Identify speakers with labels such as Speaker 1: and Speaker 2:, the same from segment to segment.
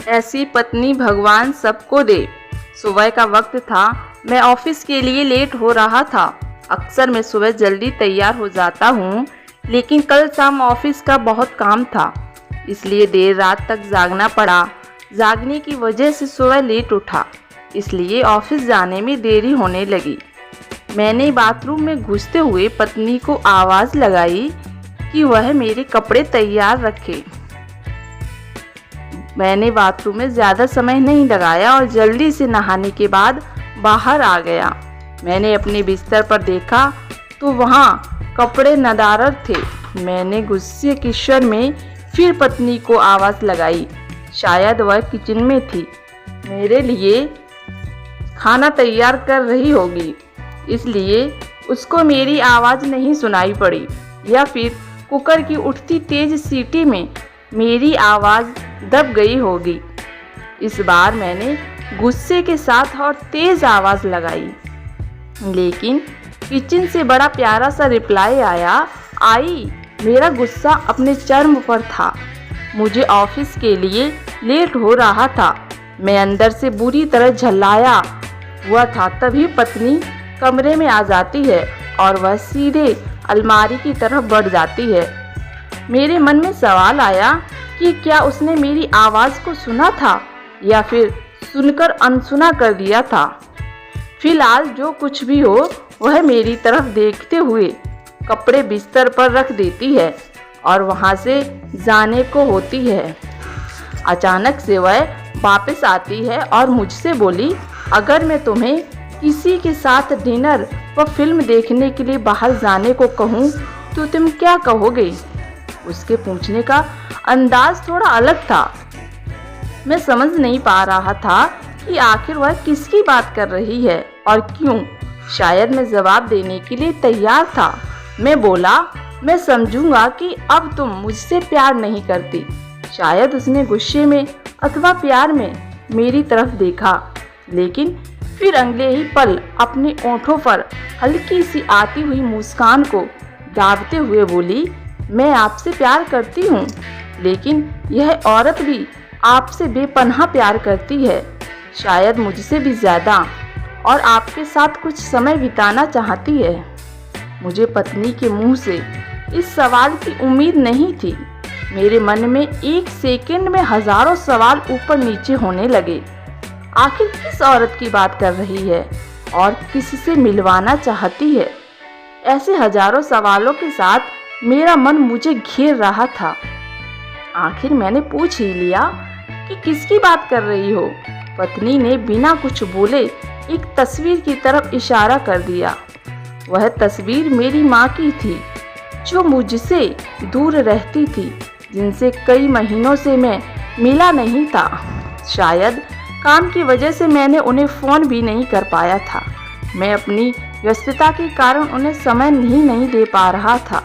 Speaker 1: ऐसी पत्नी भगवान सबको दे। सुबह का वक्त था, मैं ऑफिस के लिए लेट हो रहा था। अक्सर मैं सुबह जल्दी तैयार हो जाता हूँ, लेकिन कल शाम ऑफिस का बहुत काम था, इसलिए देर रात तक जागना पड़ा। जागने की वजह से सुबह लेट उठा, इसलिए ऑफिस जाने में देरी होने लगी। मैंने बाथरूम में घुसते हुए पत्नी को आवाज़ लगाई कि वह मेरे कपड़े तैयार रखे। मैंने बाथरूम में ज़्यादा समय नहीं लगाया और जल्दी से नहाने के बाद बाहर आ गया। मैंने अपने बिस्तर पर देखा तो वहाँ कपड़े नदारद थे। मैंने गुस्से के स्वर में फिर पत्नी को आवाज़ लगाई। शायद वह किचन में थी, मेरे लिए खाना तैयार कर रही होगी, इसलिए उसको मेरी आवाज़ नहीं सुनाई पड़ी, या फिर कुकर की उठती तेज सीटी में मेरी आवाज़ दब गई होगी। इस बार मैंने गुस्से के साथ और तेज़ आवाज़ लगाई, लेकिन किचन से बड़ा प्यारा सा रिप्लाई आया। आई, मेरा गुस्सा अपने चरम पर था। मुझे ऑफिस के लिए लेट हो रहा था। मैं अंदर से बुरी तरह झल्लाया हुआ था। तभी पत्नी कमरे में आ जाती है और वह सीधे अलमारी की तरफ बढ़ जाती है। मेरे मन में सवाल आया कि क्या उसने मेरी आवाज़ को सुना था या फिर सुनकर अनसुना कर दिया था। फिलहाल जो कुछ भी हो, वह मेरी तरफ देखते हुए कपड़े बिस्तर पर रख देती है और वहाँ से जाने को होती है। अचानक से वह वापस आती है और मुझसे बोली, अगर मैं तुम्हें किसी के साथ डिनर व फिल्म देखने के लिए बाहर जाने को कहूँ तो तुम क्या कहोगे? उसके पूछने का अंदाज थोड़ा अलग था। मैं समझ नहीं पा रहा था कि आखिर वह किसकी बात कर रही है और क्यों। शायद मैं जवाब देने के लिए तैयार था। मैं बोला, मैं समझूंगा कि अब तुम मुझसे प्यार नहीं करती। शायद उसने गुस्से में अथवा प्यार में मेरी तरफ देखा, लेकिन फिर अगले ही पल अपने ओंठों पर हल्की सी आती हुई मुस्कान को दाबते हुए बोली, मैं आपसे प्यार करती हूँ, लेकिन यह औरत भी आपसे बेपनाह प्यार करती है, शायद मुझसे भी ज़्यादा, और आपके साथ कुछ समय बिताना चाहती है। मुझे पत्नी के मुंह से इस सवाल की उम्मीद नहीं थी। मेरे मन में एक सेकंड में हजारों सवाल ऊपर नीचे होने लगे। आखिर किस औरत की बात कर रही है और किससे मिलवाना चाहती है? ऐसे हजारों सवालों के साथ मेरा मन मुझे घेर रहा था। आखिर मैंने पूछ ही लिया कि किसकी बात कर रही हो। पत्नी ने बिना कुछ बोले एक तस्वीर की तरफ इशारा कर दिया। वह तस्वीर मेरी माँ की थी, जो मुझसे दूर रहती थी, जिनसे कई महीनों से मैं मिला नहीं था। शायद काम की वजह से मैंने उन्हें फ़ोन भी नहीं कर पाया था। मैं अपनी व्यस्तता के कारण उन्हें समय नहीं दे पा रहा था।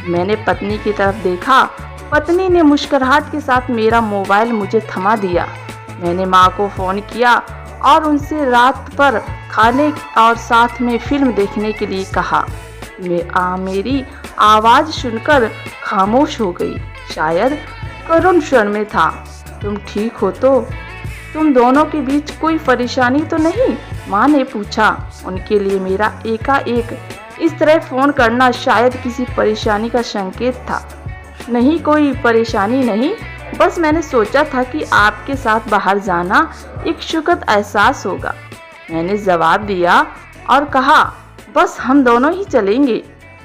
Speaker 1: मैंने पत्नी की तरफ देखा। पत्नी ने मुस्कुराहट के साथ मेरा मोबाइल मुझे थमा दिया। मैंने माँ को फ़ोन किया और उनसे रात पर खाने और साथ में फिल्म देखने के लिए कहा। मेरी आवाज़ सुनकर खामोश हो गई। शायद करुण स्वर में था, तुम ठीक हो तो? तुम दोनों के बीच कोई परेशानी तो नहीं? माँ ने पूछा। उनके लिए मेरा एकाएक इस तरह फ़ोन करना शायद किसी परेशानी का संकेत था। नहीं, कोई परेशानी नहीं, बस मैंने सोचा था कि आपके साथ बाहर जाना एक सुखद एहसास होगा। मैंने जवाब दिया और कहा, बस हम दोनों ही चलेंगे।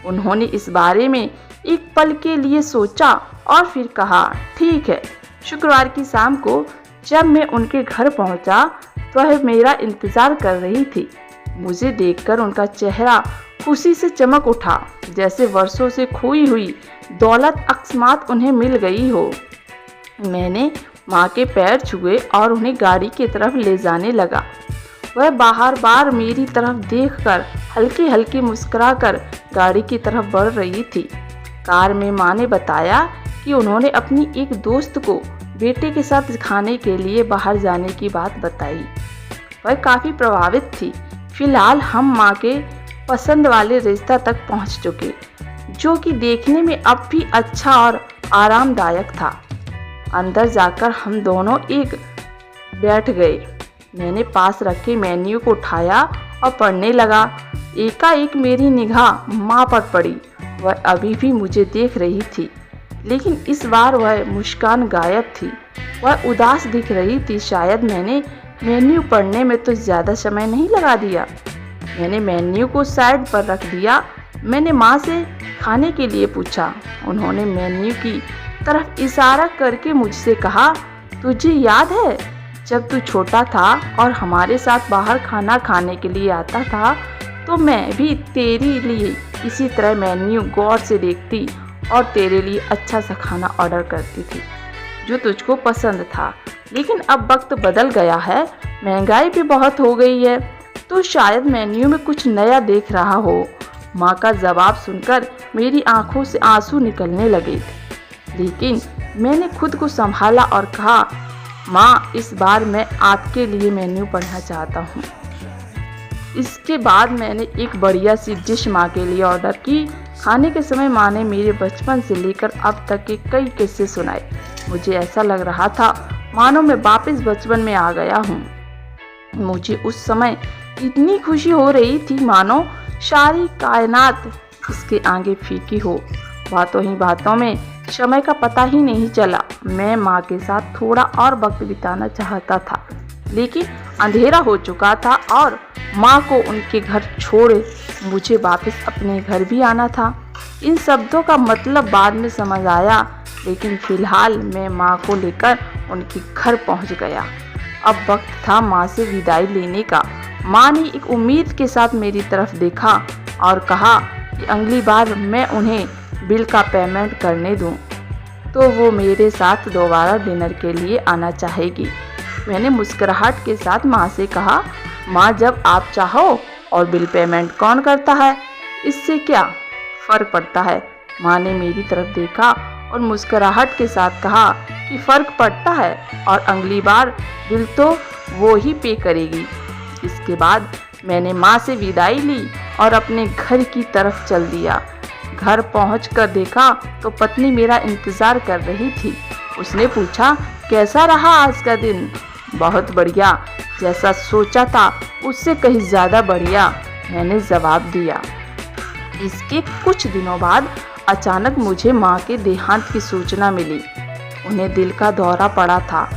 Speaker 1: उन्होंने इस बारे में एक पल के लिए सोचा और फिर कहा, ठीक है। शुक्रवार की शाम को जब मैं उनके घर पहुंचा तो वह मेरा इंतज़ार कर रही थी। मुझे देखकर उनका चेहरा खुशी से चमक उठा, जैसे वर्षों से खोई हुई दौलत अकस्मात उन्हें मिल गई हो। मैंने माँ के पैर छुए और उन्हें गाड़ी की तरफ ले जाने लगा। वह बार मेरी तरफ देखकर हल्की हल्की मुस्कुराकर गाड़ी की तरफ बढ़ रही थी। कार में माँ ने बताया कि उन्होंने अपनी एक दोस्त को बेटे के साथ खाने के लिए बाहर जाने की बात बताई। वह काफ़ी प्रभावित थी। फिलहाल हम माँ के पसंद वाले रिश्ता तक पहुँच चुके, जो कि देखने में अब भी अच्छा और आरामदायक था। अंदर जाकर हम दोनों एक बैठ गए। मैंने पास रखे मेन्यू को उठाया और पढ़ने लगा। एकाएक मेरी निगाह माँ पर पड़ी। वह अभी भी मुझे देख रही थी, लेकिन इस बार वह मुस्कान गायब थी। वह उदास दिख रही थी। शायद मैंने मेन्यू पढ़ने में तो ज़्यादा समय नहीं लगा दिया। मैंने मेन्यू को साइड पर रख दिया। मैंने माँ से खाने के लिए पूछा। उन्होंने मेन्यू की तरफ इशारा करके मुझसे कहा, तुझे याद है जब तू छोटा था और हमारे साथ बाहर खाना खाने के लिए आता था, तो मैं भी तेरे लिए इसी तरह मेन्यू गौर से देखती और तेरे लिए अच्छा सा खाना ऑर्डर करती थी जो तुझको पसंद था। लेकिन अब वक्त बदल गया है, महंगाई भी बहुत हो गई है, तो शायद मेन्यू में कुछ नया देख रहा हो। माँ का जवाब सुनकर मेरी आंखों से आंसू निकलने लगे थे, लेकिन मैंने खुद को संभाला और कहा, माँ इस बार मैं आपके लिए मेन्यू पढ़ना चाहता हूँ। इसके बाद मैंने एक बढ़िया सी डिश माँ के लिए ऑर्डर की। खाने के समय माँ ने मेरे बचपन से लेकर अब तक के कई किस्से सुनाए। मुझे ऐसा लग रहा था मानो मैं वापस बचपन में आ गया हूँ। मुझे उस समय इतनी खुशी हो रही थी मानो सारी कायनात इसके आगे फीकी हो। बातों ही बातों में समय का पता ही नहीं चला। मैं माँ के साथ थोड़ा और वक्त बिताना चाहता था, लेकिन अंधेरा हो चुका था और माँ को उनके घर छोड़ मुझे वापस अपने घर भी आना था। इन शब्दों का मतलब बाद में समझ आया, लेकिन फिलहाल मैं माँ को लेकर उनके घर पहुँच गया। अब वक्त था माँ से विदाई लेने का। माँ ने एक उम्मीद के साथ मेरी तरफ देखा और कहा कि अगली बार मैं उन्हें बिल का पेमेंट करने दूं, तो वो मेरे साथ दोबारा डिनर के लिए आना चाहेगी। मैंने मुस्कुराहट के साथ माँ से कहा, माँ जब आप चाहो और बिल पेमेंट कौन करता है, इससे क्या फ़र्क पड़ता है। माँ ने मेरी तरफ देखा और मुस्कुराहट के साथ कहा कि फ़र्क पड़ता है और अगली बार बिल तो वो ही पे करेगी। इसके बाद मैंने माँ से विदाई ली और अपने घर की तरफ चल दिया। घर पहुंचकर देखा तो पत्नी मेरा इंतज़ार कर रही थी। उसने पूछा, कैसा रहा आज का दिन? बहुत बढ़िया, जैसा सोचा था उससे कहीं ज़्यादा बढ़िया, मैंने जवाब दिया। इसके कुछ दिनों बाद अचानक मुझे माँ के देहांत की सूचना मिली। उन्हें दिल का दौरा पड़ा था।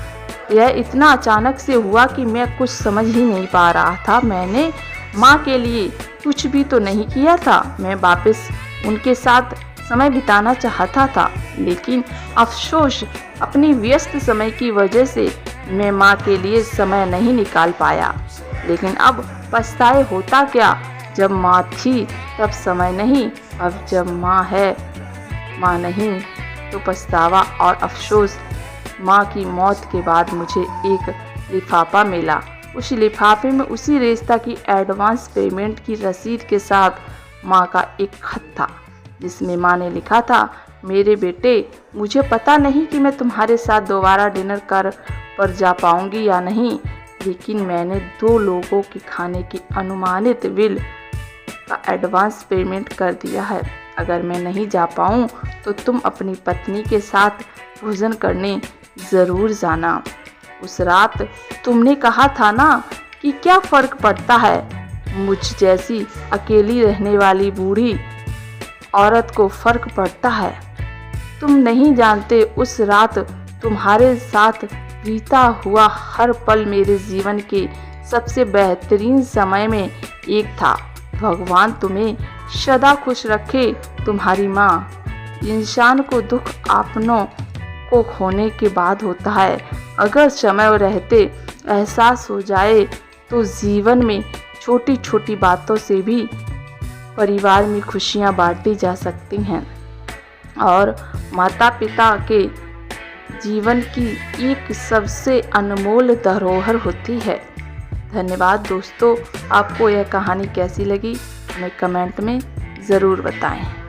Speaker 1: यह इतना अचानक से हुआ कि मैं कुछ समझ ही नहीं पा रहा था। मैंने माँ के लिए कुछ भी तो नहीं किया था। मैं वापस उनके साथ समय बिताना चाहता था, लेकिन अफसोस अपनी व्यस्त समय की वजह से मैं माँ के लिए समय नहीं निकाल पाया। लेकिन अब पछताए होता क्या, जब माँ थी तब समय नहीं, अब जब माँ है माँ नहीं तो पछतावा और अफसोस। माँ की मौत के बाद मुझे एक लिफाफा मिला। उस लिफाफे में उसी रिश्ता की एडवांस पेमेंट की रसीद के साथ माँ का एक खत था, जिसमें माँ ने लिखा था, मेरे बेटे, मुझे पता नहीं कि मैं तुम्हारे साथ दोबारा डिनर पर जा पाऊंगी या नहीं, लेकिन मैंने 2 लोगों के खाने की अनुमानित बिल का एडवांस पेमेंट कर दिया है। अगर मैं नहीं जा पाऊँ तो तुम अपनी पत्नी के साथ भोजन करने ज़रूर जाना। उस रात तुमने कहा था ना कि क्या फ़र्क पड़ता है, मुझ जैसी अकेली रहने वाली बूढ़ी औरत को फ़र्क पड़ता है। तुम नहीं जानते उस रात तुम्हारे साथ बीता हुआ हर पल मेरे जीवन के सबसे बेहतरीन समय में एक था। भगवान तुम्हें सदा खुश रखे, तुम्हारी माँ। इंसान को दुख अपनों को खोने के बाद होता है। अगर समय रहते एहसास हो जाए तो जीवन में छोटी छोटी बातों से भी परिवार में खुशियाँ बांटी जा सकती हैं और माता पिता के जीवन की एक सबसे अनमोल धरोहर होती है। धन्यवाद दोस्तों, आपको यह कहानी कैसी लगी हमें कमेंट में ज़रूर बताएं।